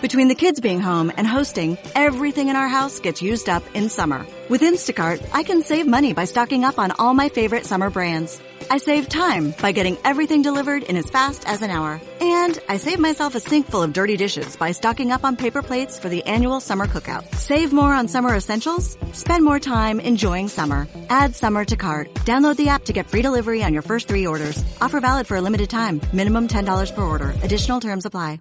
Between the kids being home and hosting, everything in our house gets used up in summer. With Instacart, I can save money by stocking up on all my favorite summer brands. I save time by getting everything delivered in as fast as an hour. And I save myself a sink full of dirty dishes by stocking up on paper plates for the annual summer cookout. Save more on summer essentials? Spend more time enjoying summer. Add summer to cart. Download the app to get free delivery on your first 3 orders. Offer valid for a limited time. Minimum $10 per order. Additional terms apply.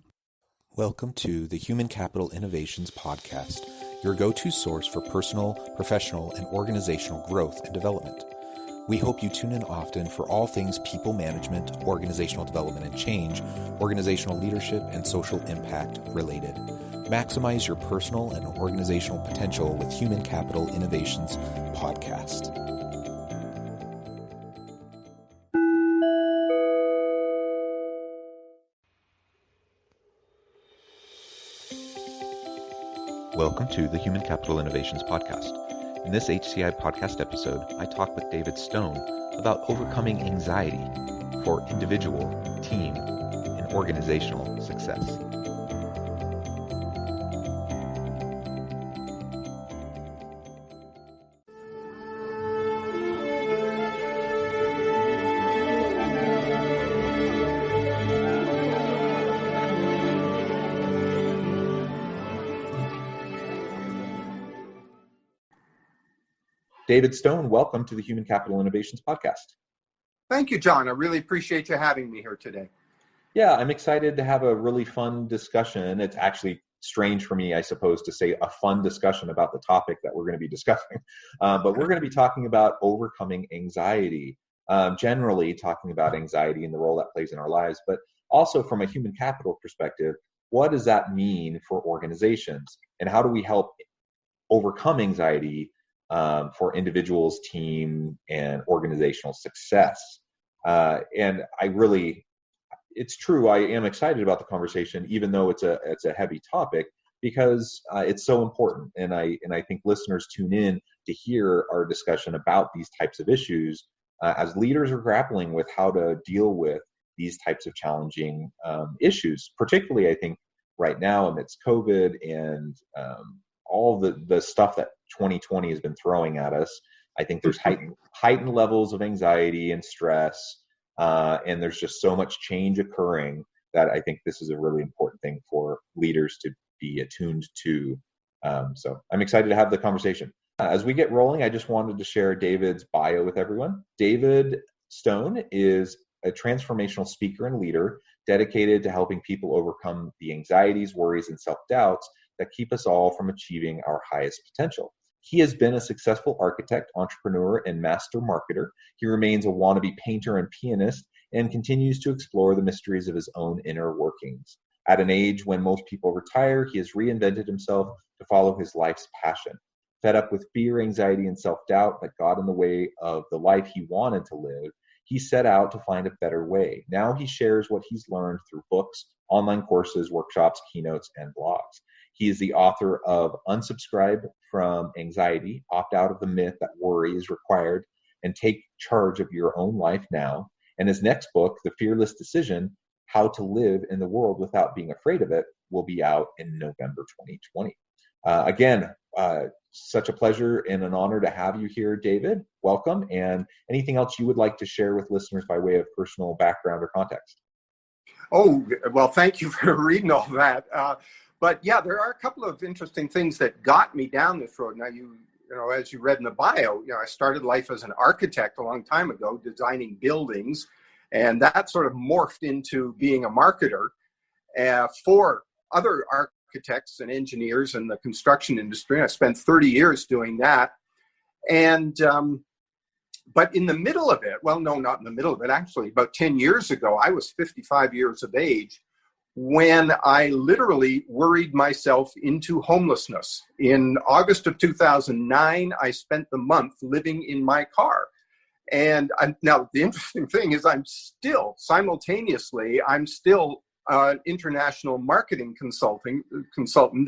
Welcome to the Human Capital Innovations Podcast, your go-to source for personal, professional, and organizational growth and development. We hope you tune in often for all things people management, organizational development and change, organizational leadership, and social impact related. Maximize your personal and organizational potential with Human Capital Innovations Podcast. Welcome to the Human Capital Innovations Podcast. In this HCI podcast episode, I talk with David Stone about overcoming anxiety for individual, team, and organizational success. David Stone, welcome to the Human Capital Innovations Podcast. Thank you, John. I really appreciate you having me here today. Yeah, I'm excited to have a really fun discussion. It's actually strange for me, I suppose, to say a fun discussion about the topic that we're going to be discussing. But we're going to be talking about overcoming anxiety, generally talking about anxiety and the role that plays in our lives, but also from a human capital perspective, what does that mean for organizations? And how do we help overcome anxiety for individuals, team, and organizational success? And it's true, I am excited about the conversation, even though it's a heavy topic, because it's so important. And I think listeners tune in to hear our discussion about these types of issues as leaders are grappling with how to deal with these types of challenging issues, particularly, I think, right now amidst COVID and all the stuff that 2020 has been throwing at us. I think there's heightened levels of anxiety and stress, and there's just so much change occurring that I think this is a really important thing for leaders to be attuned to. So I'm excited to have the conversation. As we get rolling, I just wanted to share David's bio with everyone. David Stone is a transformational speaker and leader dedicated to helping people overcome the anxieties, worries, and self-doubts that keep us all from achieving our highest potential. He has been a successful architect, entrepreneur, and master marketer. He remains a wannabe painter and pianist and continues to explore the mysteries of his own inner workings. At an age when most people retire, he has reinvented himself to follow his life's passion. Fed up with fear, anxiety, and self-doubt that got in the way of the life he wanted to live, he set out to find a better way. Now he shares what he's learned through books, online courses, workshops, keynotes, and blogs. He is the author of Unsubscribe from Anxiety, Opt Out of the Myth That Worry is Required, and Take Charge of Your Own Life Now. And his next book, The Fearless Decision, How to Live in the World Without Being Afraid of It, will be out in November 2020. Again, such a pleasure and an honor to have you here, David. Welcome. And anything else you would like to share with listeners by way of personal background or context? Oh, well, thank you for reading all that. But yeah, there are a couple of interesting things that got me down this road. Now, you know, as you read in the bio, I started life as an architect a long time ago, designing buildings, and that sort of morphed into being a marketer for other architects and engineers in the construction industry. I spent 30 years doing that. And, but in the middle of it, well, no, not in the middle of it, actually, about 10 years ago, I was 55 years of age when I literally worried myself into homelessness. In August of 2009, I spent the month living in my car. And now the interesting thing is I'm still an international marketing consultant,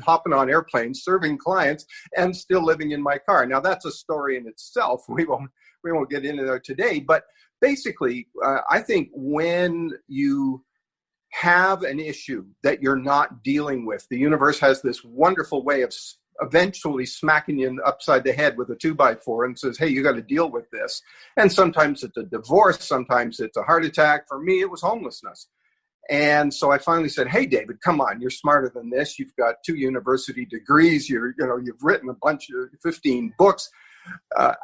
hopping on airplanes, serving clients, and still living in my car. Now that's a story in itself. We won't get into there today, but basically, I think when you have an issue that you're not dealing with, the universe has this wonderful way of eventually smacking you upside the head with a 2x4 and says, hey, you got to deal with this. And sometimes it's a divorce, sometimes it's a heart attack. For me, it was homelessness. And so I finally said, hey, David, come on, you're smarter than this. You've got 2 university degrees. You've written a bunch of 15 books.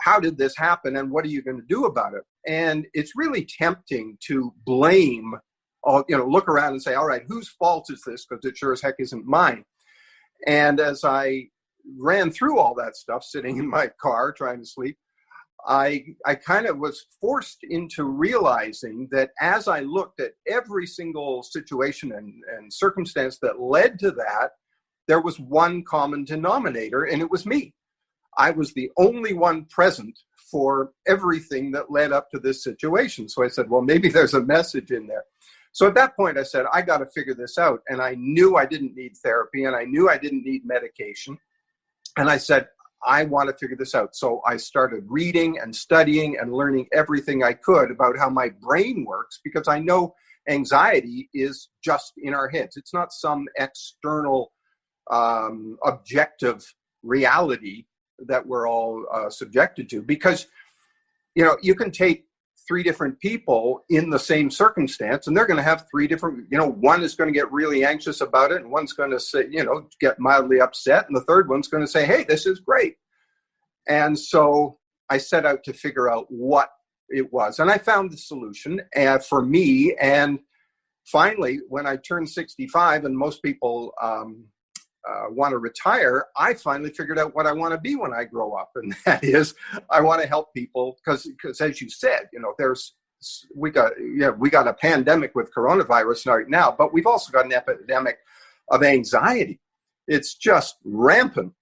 How did this happen? And what are you going to do about it? And it's really tempting to blame, look around and say, all right, whose fault is this? Because it sure as heck isn't mine. And as I ran through all that stuff, sitting in my car trying to sleep, I kind of was forced into realizing that as I looked at every single situation and circumstance that led to that, there was one common denominator, and it was me. I was the only one present for everything that led up to this situation. So I said, well, maybe there's a message in there. So at that point, I said, I got to figure this out. And I knew I didn't need therapy, and I knew I didn't need medication. And I said, I want to figure this out. So I started reading and studying and learning everything I could about how my brain works, because I know anxiety is just in our heads. It's not some external objective reality that we're all subjected to. Because, you can take 3 different people in the same circumstance, and they're going to have 3 different, one is going to get really anxious about it, and one's going to say, get mildly upset, and the third one's going to say, hey, this is great. And so I set out to figure out what it was, and I found the solution for me. And finally, when I turned 65, and most people want to retire, I finally figured out what I want to be when I grow up. And that is, I want to help people because as you said, we got a pandemic with coronavirus right now, but we've also got an epidemic of anxiety. It's just rampant.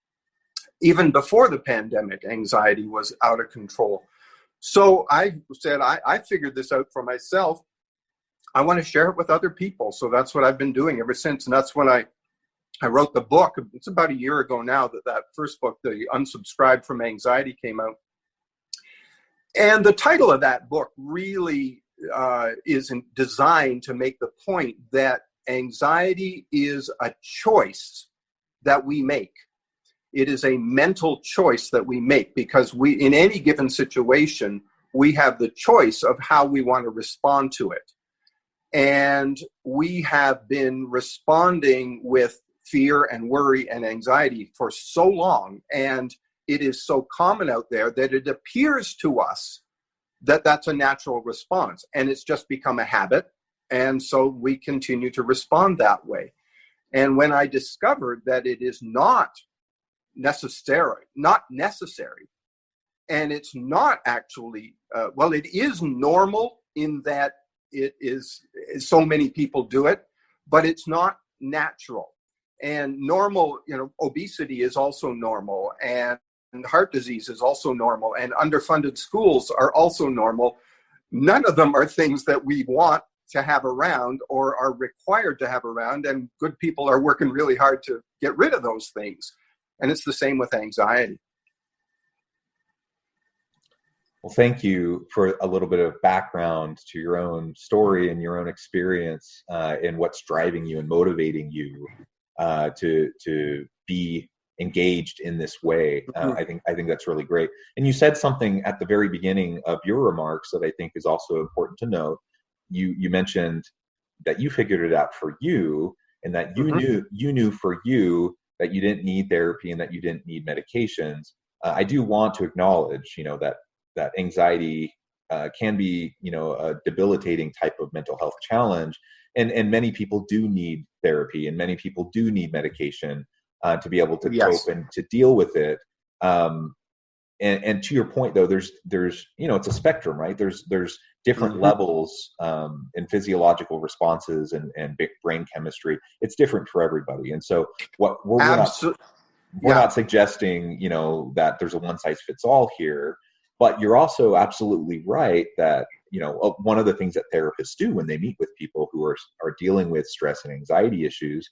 Even before the pandemic, anxiety was out of control. So I said, I figured this out for myself. I want to share it with other people. So that's what I've been doing ever since. And that's when I wrote the book. It's about a year ago now that first book, The Unsubscribed from Anxiety, came out. And the title of that book really is designed to make the point that anxiety is a choice that we make. It is a mental choice that we make, because in any given situation, we have the choice of how we want to respond to it. And we have been responding with fear and worry and anxiety for so long, and it is so common out there that it appears to us that that's a natural response, and it's just become a habit, and so we continue to respond that way. And when I discovered that it is not necessary, and it's not actually it is normal in that it is, so many people do it, but it's not natural. And normal, obesity is also normal, and heart disease is also normal, and underfunded schools are also normal. None of them are things that we want to have around or are required to have around, and good people are working really hard to get rid of those things. And it's the same with anxiety. Well, thank you for a little bit of background to your own story and your own experience in what's driving you and motivating you to be engaged in this way. I think that's really great. And you said something at the very beginning of your remarks that I think is also important to note. You mentioned that you figured it out for you, and that you knew for you that you didn't need therapy and that you didn't need medications. I do want to acknowledge, that anxiety can be, a debilitating type of mental health challenge. And many people do need therapy, and many people do need medication to be able to cope and to deal with it. And to your point, though, there's it's a spectrum, right? There's different levels in physiological responses and brain chemistry. It's different for everybody. And so we're not suggesting, that there's a one size fits all here. But you're also absolutely right that, one of the things that therapists do when they meet with people who are dealing with stress and anxiety issues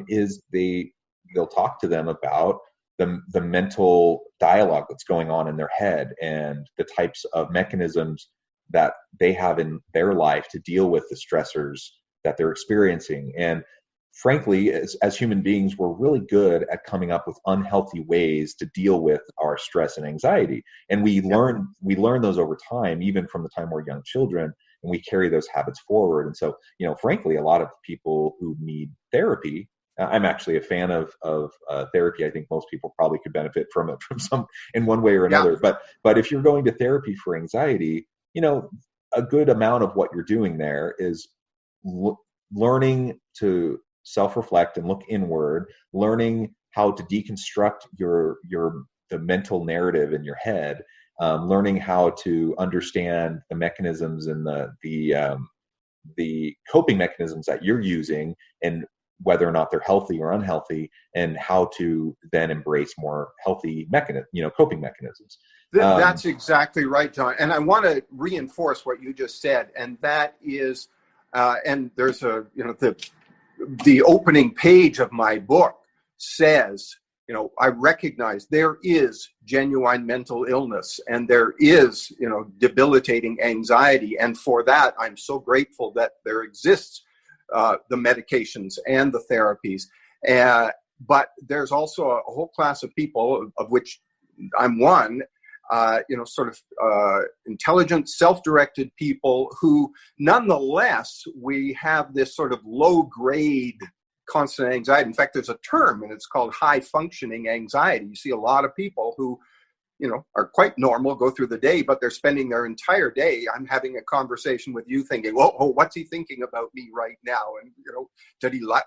is they'll talk to them about the mental dialogue that's going on in their head and the types of mechanisms that they have in their life to deal with the stressors that they're experiencing. And frankly, as human beings, we're really good at coming up with unhealthy ways to deal with our stress and anxiety. And we learn those over time, even from the time we're young children, and we carry those habits forward. And so, frankly, a lot of people who need therapy, I'm actually a fan of therapy. I think most people probably could benefit from it from some in one way or another. Yeah. But if you're going to therapy for anxiety, a good amount of what you're doing there is learning to self-reflect and look inward, learning how to deconstruct the mental narrative in your head, learning how to understand the mechanisms and the coping mechanisms that you're using, and whether or not they're healthy or unhealthy, and how to then embrace more healthy coping mechanisms. That's exactly right, John. And I want to reinforce what you just said, and that is, and there's the opening page of my book says, I recognize there is genuine mental illness, and there is, debilitating anxiety. And for that, I'm so grateful that there exists the medications and the therapies. But there's also a whole class of people, of which I'm one, intelligent, self-directed people who, nonetheless, we have this sort of low-grade constant anxiety. In fact, there's a term, and it's called high-functioning anxiety. You see a lot of people who, are quite normal, go through the day, but they're spending their entire day. I'm having a conversation with you thinking, what's he thinking about me right now? And,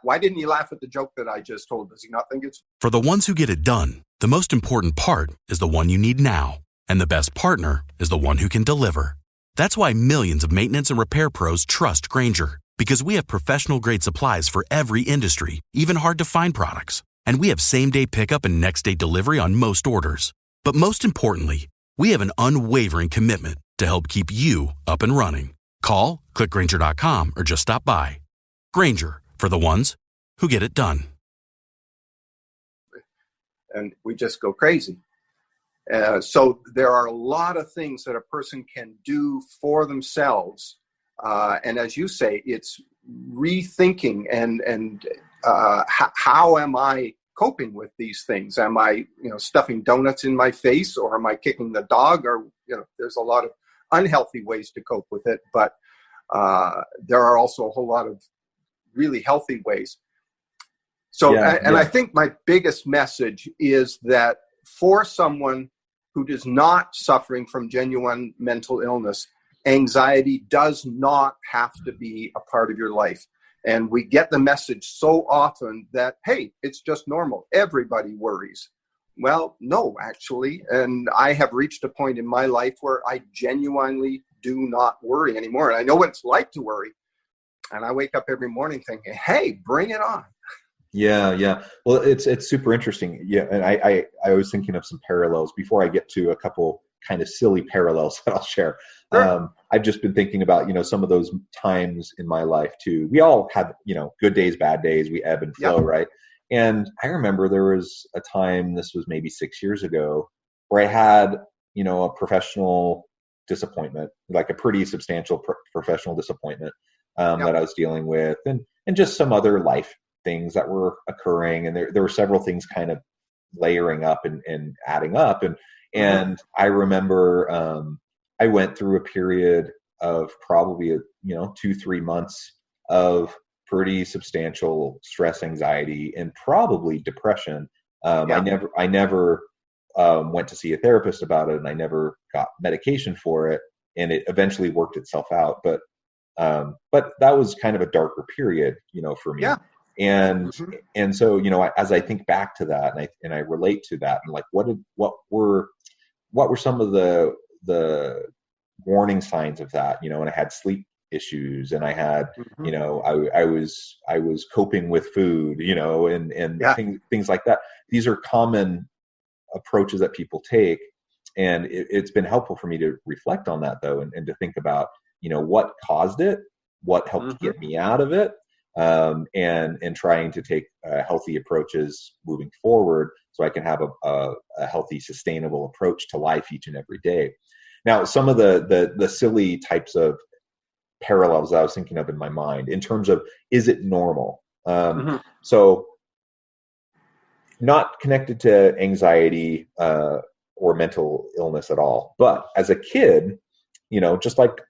why didn't he laugh at the joke that I just told? Does he not think it's... For the ones who get it done, the most important part is the one you need now. And the best partner is the one who can deliver. That's why millions of maintenance and repair pros trust Grainger, because we have professional-grade supplies for every industry, even hard-to-find products. And we have same-day pickup and next-day delivery on most orders. But most importantly, we have an unwavering commitment to help keep you up and running. Call, click Grainger.com, or just stop by. Grainger, for the ones who get it done. And we just go crazy. So there are a lot of things that a person can do for themselves. And as you say, it's rethinking and how am I coping with these things? Am I, stuffing donuts in my face, or am I kicking the dog? Or, there's a lot of unhealthy ways to cope with it, but there are also a whole lot of really healthy ways. So, I think my biggest message is that for someone who is not suffering from genuine mental illness, anxiety does not have to be a part of your life. And we get the message so often that, hey, it's just normal. Everybody worries. Well, no, actually. And I have reached a point in my life where I genuinely do not worry anymore. And I know what it's like to worry. And I wake up every morning thinking, hey, bring it on. Yeah. Well, it's super interesting. Yeah, and I was thinking of some parallels before I get to a couple kind of silly parallels that I'll share. Sure. I've just been thinking about, some of those times in my life too. We all have, good days, bad days. We ebb and flow, right? And I remember there was a time, this was maybe 6 years ago, where I had, a professional disappointment, like a pretty substantial professional disappointment that I was dealing with, and just some other life things that were occurring. And there were several things kind of layering up and adding up. And I remember I went through a period of probably 2-3 months of pretty substantial stress, anxiety, and probably depression. I never went to see a therapist about it, and I never got medication for it, and it eventually worked itself out. But that was kind of a darker period, for me. Yeah. And so, as I think back to that, and I relate to that, and like, what were some of the warning signs of that, and I had sleep issues, and I had, I was coping with food, and things like that. These are common approaches that people take. And it's been helpful for me to reflect on that, though, and to think about, what caused it, what helped get me out of it, and trying to take healthy approaches moving forward, so I can have a healthy, sustainable approach to life each and every day. Now, some of the silly types of parallels that I was thinking of in my mind in terms of, is it normal? Mm-hmm. So not connected to anxiety or mental illness at all. But as a kid, just like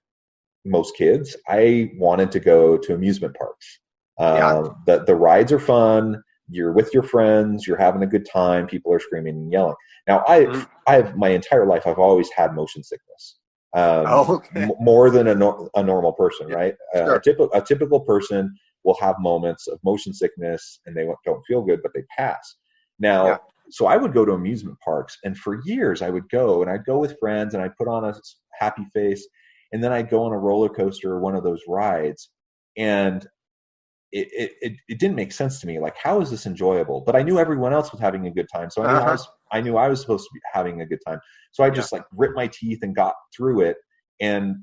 most kids, I wanted to go to amusement parks. The rides are fun. You're with your friends. You're having a good time. People are screaming and yelling. Now, I've my entire life, I've always had motion sickness. More than a normal person, right? Sure. A typical person will have moments of motion sickness and they don't feel good, but they pass. Now, so I would go to amusement parks, and for years I would go, and I'd go with friends, and I'd put on a happy face, and then I'd go on a roller coaster or one of those rides, and it didn't make sense to me. Like, how is this enjoyable? But I knew everyone else was having a good time, so I knew I was supposed to be having a good time. So I just like ripped my teeth and got through it. And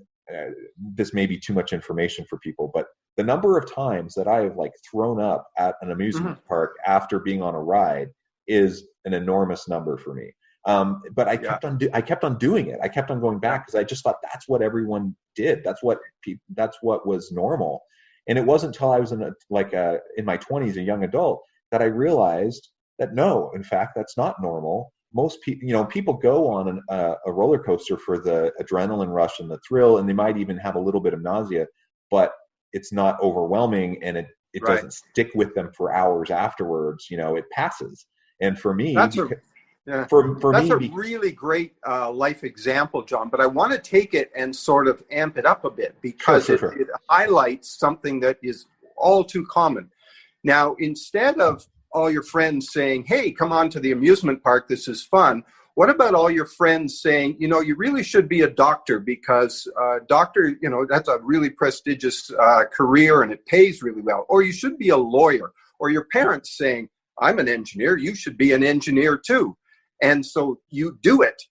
this may be too much information for people, but the number of times that I have like thrown up at an amusement park after being on a ride is an enormous number for me. But I kept on doing it. I kept on going back because I just thought that's what everyone did. That's what was normal. And it wasn't until I was in my 20s, a young adult, that I realized that no, in fact, that's not normal. Most people, people go on a roller coaster for the adrenaline rush and the thrill, and they might even have a little bit of nausea, but it's not overwhelming, and it doesn't stick with them for hours afterwards. It passes. And for me, that's a really great life example, John. But I want to take it and sort of amp it up a bit because it highlights something that is all too common. Now, instead of all your friends saying, "Hey, come on to the amusement park, this is fun," what about all your friends saying, you really should be a doctor because doctor, that's a really prestigious career and it pays really well. Or you should be a lawyer. Or your parents saying, "I'm an engineer, you should be an engineer too." And so you do it.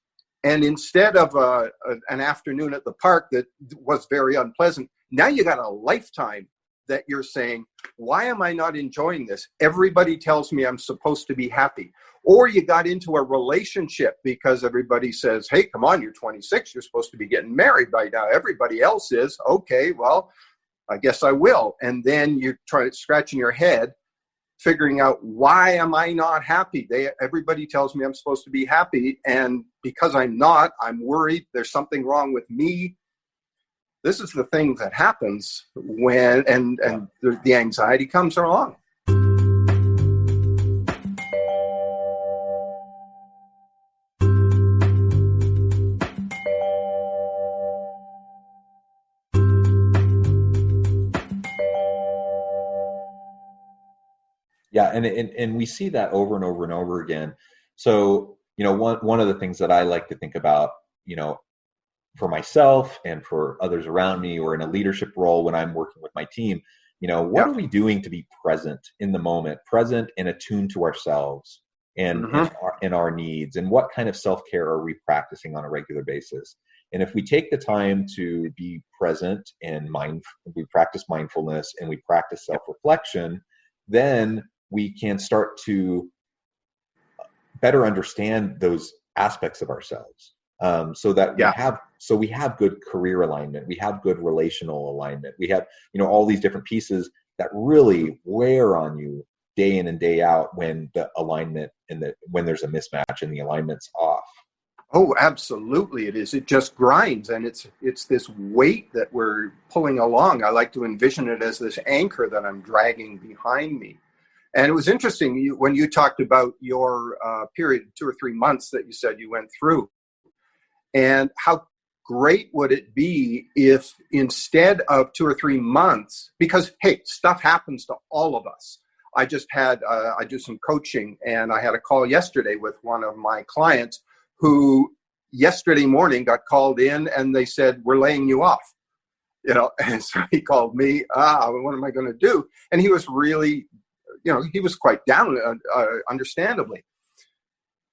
And instead of an afternoon at the park that was very unpleasant, now you got a lifetime that you're saying, "Why am I not enjoying this? Everybody tells me I'm supposed to be happy." Or you got into a relationship because everybody says, "Hey, come on, you're 26, you're supposed to be getting married by now. Everybody else is." Okay, well, I guess I will. And then you try scratching your head, figuring out, why am I not happy? Everybody tells me I'm supposed to be happy, and because I'm not, I'm worried there's something wrong with me. This is the thing that happens when the anxiety comes along. Yeah, and we see that over and over and over again. So, one of the things that I like to think about, for myself and for others around me, or in a leadership role when I'm working with my team, what are we doing to be present in the moment, present and attuned to ourselves and our needs, and what kind of self-care are we practicing on a regular basis? And if we take the time to be present and we practice mindfulness and we practice self-reflection, then we can start to better understand those aspects of ourselves, so that we have good career alignment, we have good relational alignment, we have all these different pieces that really wear on you day in and day out when the alignment when there's a mismatch and the alignment's off. Oh, absolutely, it is. It just grinds, and it's this weight that we're pulling along. I like to envision it as this anchor that I'm dragging behind me. And it was interesting when you talked about your period, 2 or 3 months that you said you went through. And how great would it be if instead of 2 or 3 months, because, hey, stuff happens to all of us. I just had, I do some coaching, and I had a call yesterday with one of my clients who yesterday morning got called in and they said, "We're laying you off." And so he called me, what am I going to do? And he was really, he was quite down, understandably.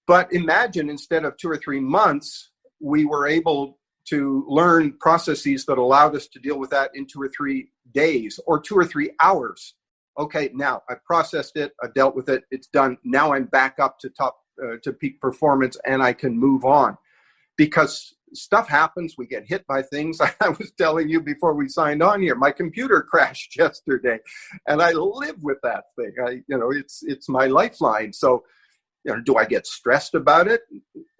But imagine instead of 2 or 3 months, we were able to learn processes that allowed us to deal with that in 2 or 3 days or 2 or 3 hours. Okay, now I processed it, I dealt with it, it's done. Now I'm back up to peak performance and I can move on. Because stuff happens. We get hit by things. I was telling you before we signed on here, my computer crashed yesterday, and I live with that thing. It's my lifeline. So, do I get stressed about it?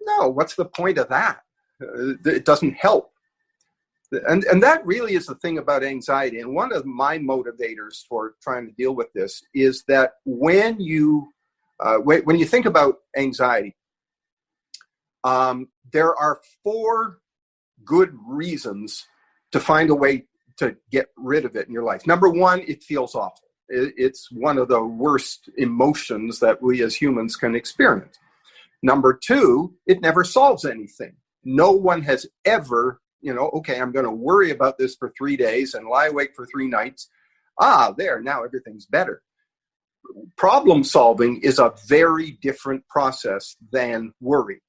No. What's the point of that? It doesn't help. And that really is the thing about anxiety. And one of my motivators for trying to deal with this is that when you think about anxiety, there are 4 good reasons to find a way to get rid of it in your life. Number 1, it feels awful. It's one of the worst emotions that we as humans can experience. Number 2, it never solves anything. No one has ever, okay, I'm going to worry about this for 3 days and lie awake for 3 nights. Now everything's better. Problem solving is a very different process than worry.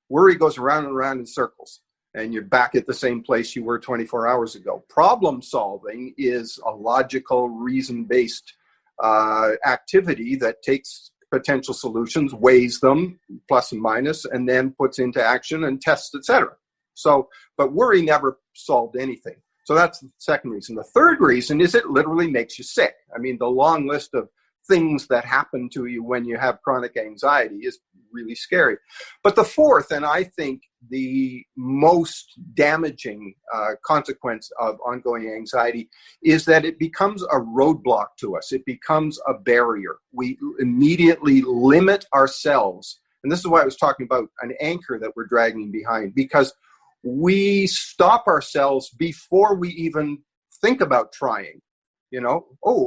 Worry goes around and around in circles, and you're back at the same place you were 24 hours ago. Problem solving is a logical, reason-based activity that takes potential solutions, weighs them, plus and minus, and then puts into action and tests, etc. But worry never solved anything. So that's the second reason. The third reason is it literally makes you sick. I mean, the long list of things that happen to you when you have chronic anxiety is really scary. But the fourth, and I think the most damaging consequence of ongoing anxiety, is that it becomes a roadblock to us. It becomes a barrier. We immediately limit ourselves. And this is why I was talking about an anchor that we're dragging behind, because we stop ourselves before we even think about trying.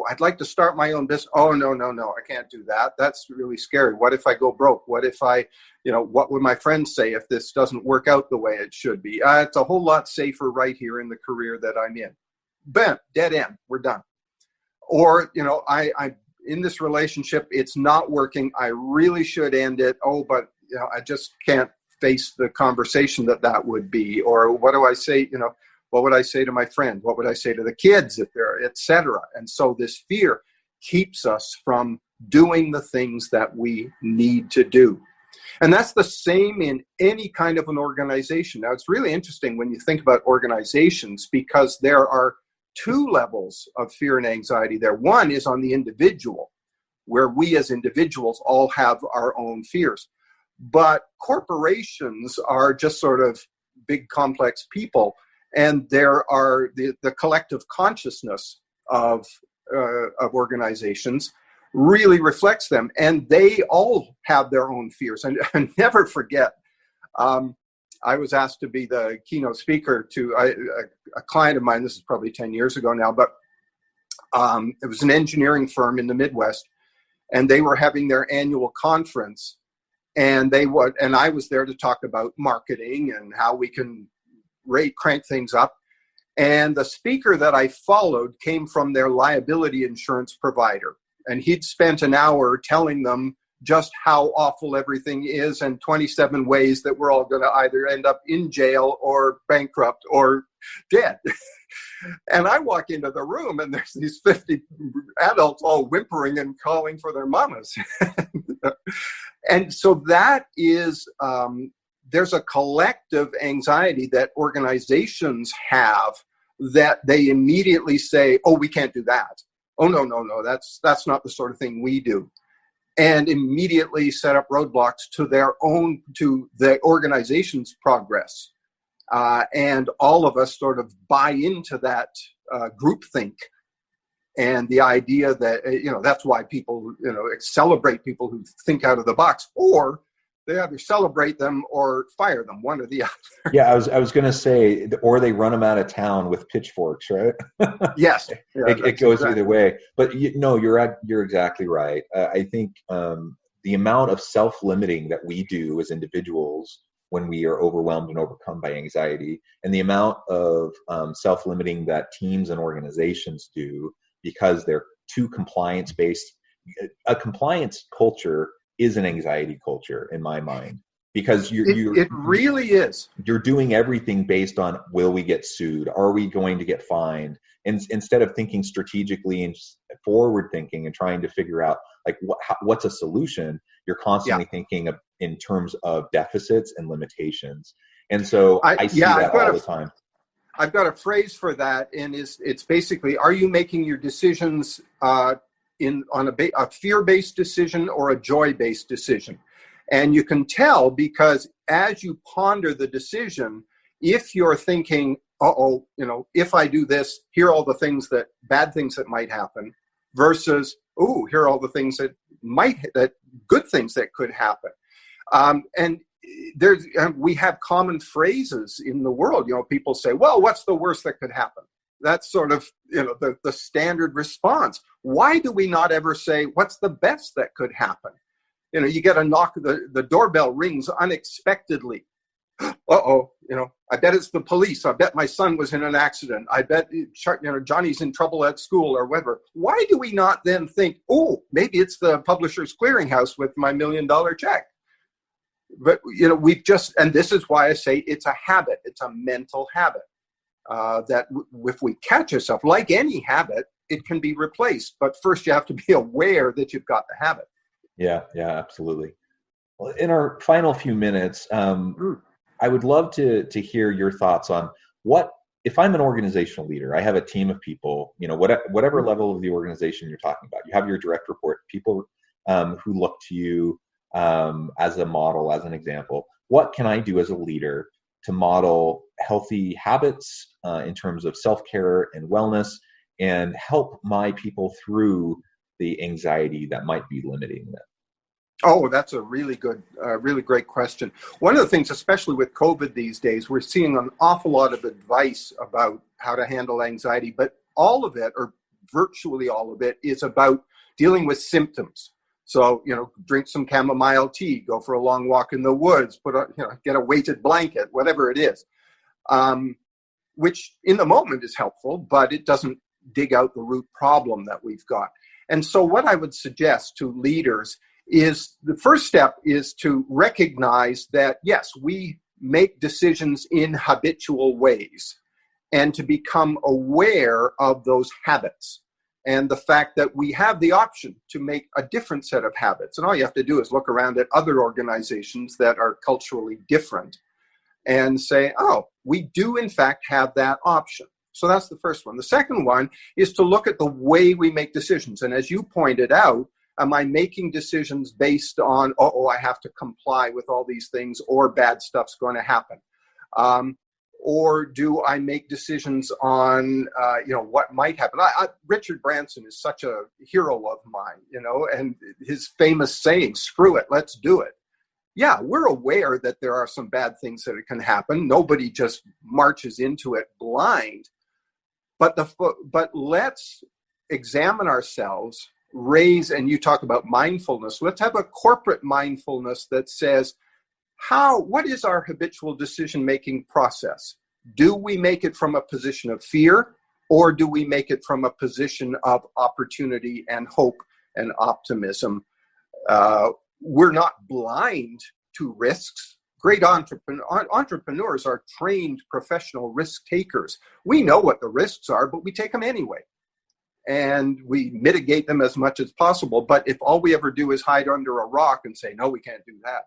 I'd like to start my own business. Oh, no, I can't do that. That's really scary. What if I go broke? What if what would my friends say if this doesn't work out the way it should be? It's a whole lot safer right here in the career that I'm in. Bam, dead end. We're done. Or, I'm in this relationship. It's not working. I really should end it. Oh, but, I just can't face the conversation that would be. Or what do I say, what would I say to my friend? What would I say to the kids if they're, et cetera? And so this fear keeps us from doing the things that we need to do. And that's the same in any kind of an organization. Now, it's really interesting when you think about organizations, because there are 2 levels of fear and anxiety there. One is on the individual, where we as individuals all have our own fears. But corporations are just sort of big, complex people. And there are the collective consciousness of organizations really reflects them, and they all have their own fears. And never forget, I was asked to be the keynote speaker to a client of mine. This is probably 10 years ago now, but it was an engineering firm in the Midwest, and they were having their annual conference, and I was there to talk about marketing and how we can crank things up. And the speaker that I followed came from their liability insurance provider. And he'd spent an hour telling them just how awful everything is and 27 ways that we're all going to either end up in jail or bankrupt or dead. And I walk into the room and there's these 50 adults all whimpering and calling for their mamas. And so that is, there's a collective anxiety that organizations have that they immediately say, oh, we can't do that. Oh, no, that's not the sort of thing we do. And immediately set up roadblocks to the organization's progress. And all of us sort of buy into that groupthink. And the idea that, that's why people, celebrate people who think out of the box, or they either celebrate them or fire them, one or the other. Yeah, I was going to say, or they run them out of town with pitchforks, right? Yes. Yeah, it goes either way. But you're exactly right. I think the amount of self-limiting that we do as individuals when we are overwhelmed and overcome by anxiety, and the amount of self-limiting that teams and organizations do because they're too compliance-based. A compliance culture is an anxiety culture in my mind, because it really is. You're doing everything based on, will we get sued? Are we going to get fined? And instead of thinking strategically and forward thinking and trying to figure out like what's a solution, you're constantly thinking in terms of deficits and limitations. And so I see that all the time. I've got a phrase for that, and it's basically, are you making your decisions on a fear-based decision or a joy-based decision? And you can tell because as you ponder the decision, if you're thinking, if I do this, here are all the bad things that might happen, versus, here are all the things good things that could happen. And we have common phrases in the world. People say, well, what's the worst that could happen? That's sort of, the standard response. Why do we not ever say, what's the best that could happen? You get a knock, the doorbell rings unexpectedly. I bet it's the police. I bet my son was in an accident. I bet, Johnny's in trouble at school or whatever. Why do we not then think, maybe it's the Publishers Clearinghouse with my $1 million check? But, and this is why I say it's a habit. It's a mental habit that if we catch ourselves, like any habit, it can be replaced. But first you have to be aware that you've got the habit. Yeah, absolutely. Well, in our final few minutes, I would love to hear your thoughts on if I'm an organizational leader, I have a team of people, whatever level of the organization you're talking about, you have your direct report, people who look to you as a model, as an example. What can I do as a leader to model healthy habits in terms of self-care and wellness and help my people through the anxiety that might be limiting them? Oh, that's a really great question. One of the things, especially with COVID these days, we're seeing an awful lot of advice about how to handle anxiety, but all of it, or virtually all of it, is about dealing with symptoms. So, drink some chamomile tea, go for a long walk in the woods, get a weighted blanket, whatever it is, which in the moment is helpful, but it doesn't dig out the root problem that we've got. And so what I would suggest to leaders is the first step is to recognize that, yes, we make decisions in habitual ways, and to become aware of those habits and the fact that we have the option to make a different set of habits. And all you have to do is look around at other organizations that are culturally different and say, we do in fact have that option. So that's the first one. The second one is to look at the way we make decisions. And as you pointed out, am I making decisions based on, I have to comply with all these things, or bad stuff's going to happen? Or do I make decisions on, what might happen? Richard Branson is such a hero of mine, and his famous saying, screw it, let's do it. Yeah, we're aware that there are some bad things that can happen. Nobody just marches into it blind. But let's examine ourselves, and you talk about mindfulness. Let's have a corporate mindfulness that says, what is our habitual decision-making process? Do we make it from a position of fear, or do we make it from a position of opportunity and hope and optimism? We're not blind to risks. Great entrepreneurs are trained professional risk takers. We know what the risks are, but we take them anyway. And we mitigate them as much as possible. But if all we ever do is hide under a rock and say, no, we can't do that.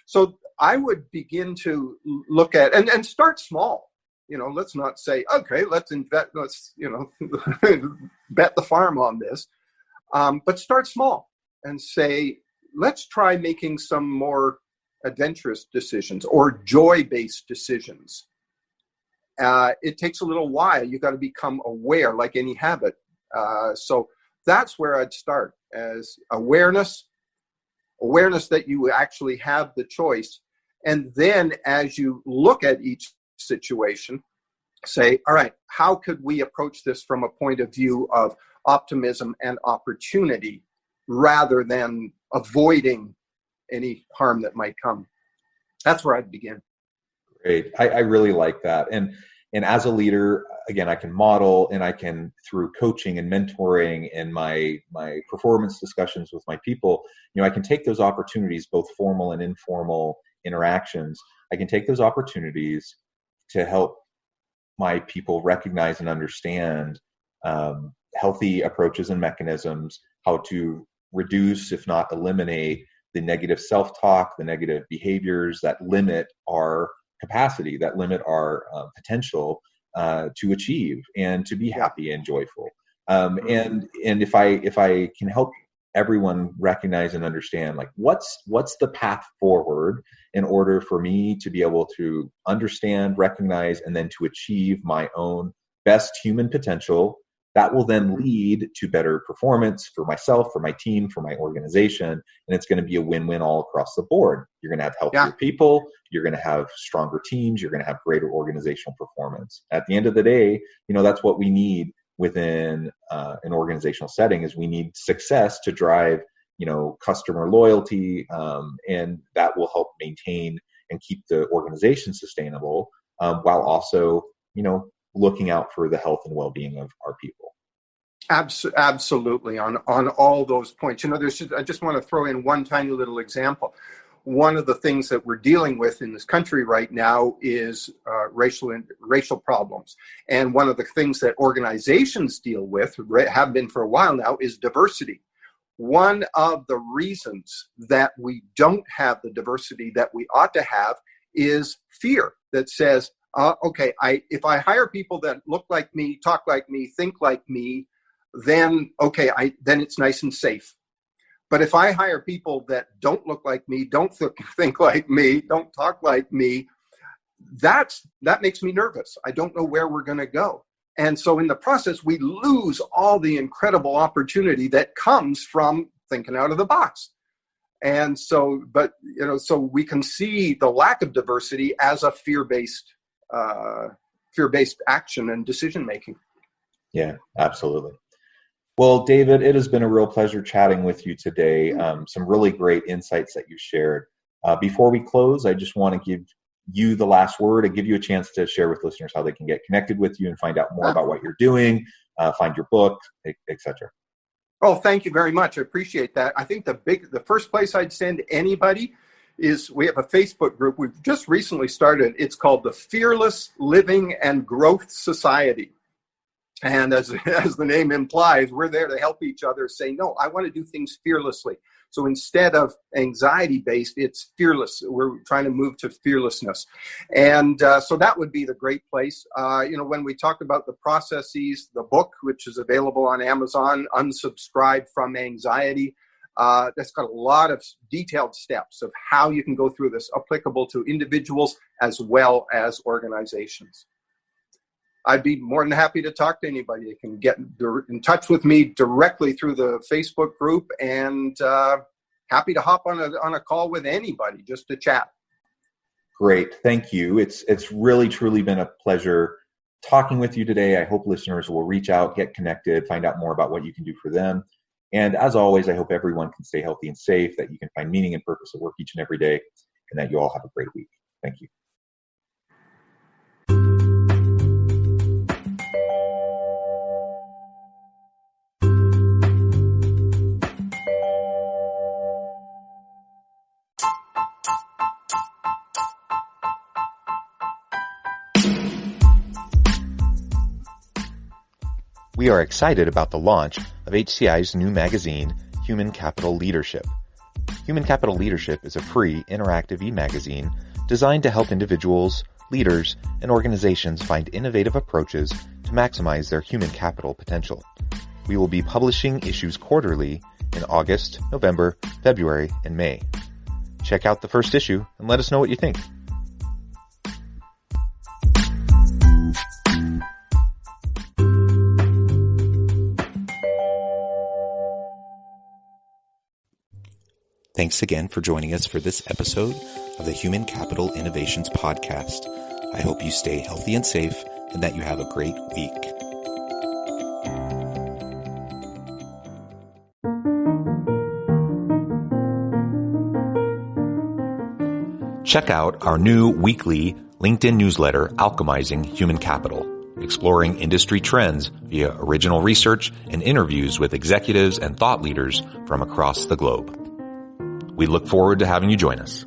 So I would begin to look at, and start small. Let's not say, okay, let's bet the farm on this. But start small and say, let's try making some more adventurous decisions or joy-based decisions. It takes a little while. You've got to become aware, like any habit. So that's where I'd start, as awareness that you actually have the choice. And then as you look at each situation, say, all right, how could we approach this from a point of view of optimism and opportunity rather than avoiding any harm that might come? That's where I'd begin. Great. I really like that. And as a leader, again, I can model, and I can, through coaching and mentoring and my performance discussions with my people, I can take those opportunities, both formal and informal interactions. I can take those opportunities to help my people recognize and understand healthy approaches and mechanisms, how to reduce, if not eliminate, the negative self-talk, the negative behaviors that limit our capacity, that limit our potential to achieve and to be happy and joyful. And if I can help everyone recognize and understand, like, what's the path forward in order for me to be able to understand, recognize, and then to achieve my own best human potential, that will then lead to better performance for myself, for my team, for my organization. And it's going to be a win-win all across the board. You're going to have healthier people. You're going to have stronger teams. You're going to have greater organizational performance. At the end of the day, that's what we need within an organizational setting. Is we need success to drive, customer loyalty, and that will help maintain and keep the organization sustainable, while also, looking out for the health and well-being of our people. Absolutely, on all those points. I just want to throw in one tiny little example. One of the things that we're dealing with in this country right now is racial problems. And one of the things that organizations deal with, have been for a while now, is diversity. One of the reasons that we don't have the diversity that we ought to have is fear that says, okay, if I hire people that look like me, talk like me, think like me, then it's nice and safe. But if I hire people that don't look like me, don't think like me, don't talk like me, that makes me nervous. I don't know where we're going to go. And so in the process, we lose all the incredible opportunity that comes from thinking out of the box. And so, so we can see the lack of diversity as a fear-based action and decision-making. Yeah, absolutely. Well, David, it has been a real pleasure chatting with you today. Some really great insights that you shared. Before we close, I just want to give you the last word and give you a chance to share with listeners how they can get connected with you and find out more about what you're doing, find your book, etc. Oh, thank you very much. I appreciate that. I think the first place I'd send anybody is, we have a Facebook group we've just recently started. It's called the Fearless Living and Growth Society. And as the name implies, we're there to help each other say, no, I want to do things fearlessly. So instead of anxiety-based, it's fearless. We're trying to move to fearlessness. And so that would be the great place. When we talk about the processes, the book, which is available on Amazon, Unsubscribe from Anxiety, that's got a lot of detailed steps of how you can go through this, applicable to individuals as well as organizations. I'd be more than happy to talk to anybody. You can get in touch with me directly through the Facebook group, and happy to hop on a call with anybody just to chat. Great. Thank you. It's really, truly been a pleasure talking with you today. I hope listeners will reach out, get connected, find out more about what you can do for them. And as always, I hope everyone can stay healthy and safe, that you can find meaning and purpose at work each and every day, and that you all have a great week. Thank you. We are excited about the launch of HCI's new magazine, Human Capital Leadership. Human Capital Leadership is a free, interactive e-magazine designed to help individuals, leaders, and organizations find innovative approaches to maximize their human capital potential. We will be publishing issues quarterly in August, November, February, and May. Check out the first issue and let us know what you think. Thanks again for joining us for this episode of the Human Capital Innovations Podcast. I hope you stay healthy and safe and that you have a great week. Check out our new weekly LinkedIn newsletter, Alchemizing Human Capital, exploring industry trends via original research and interviews with executives and thought leaders from across the globe. We look forward to having you join us.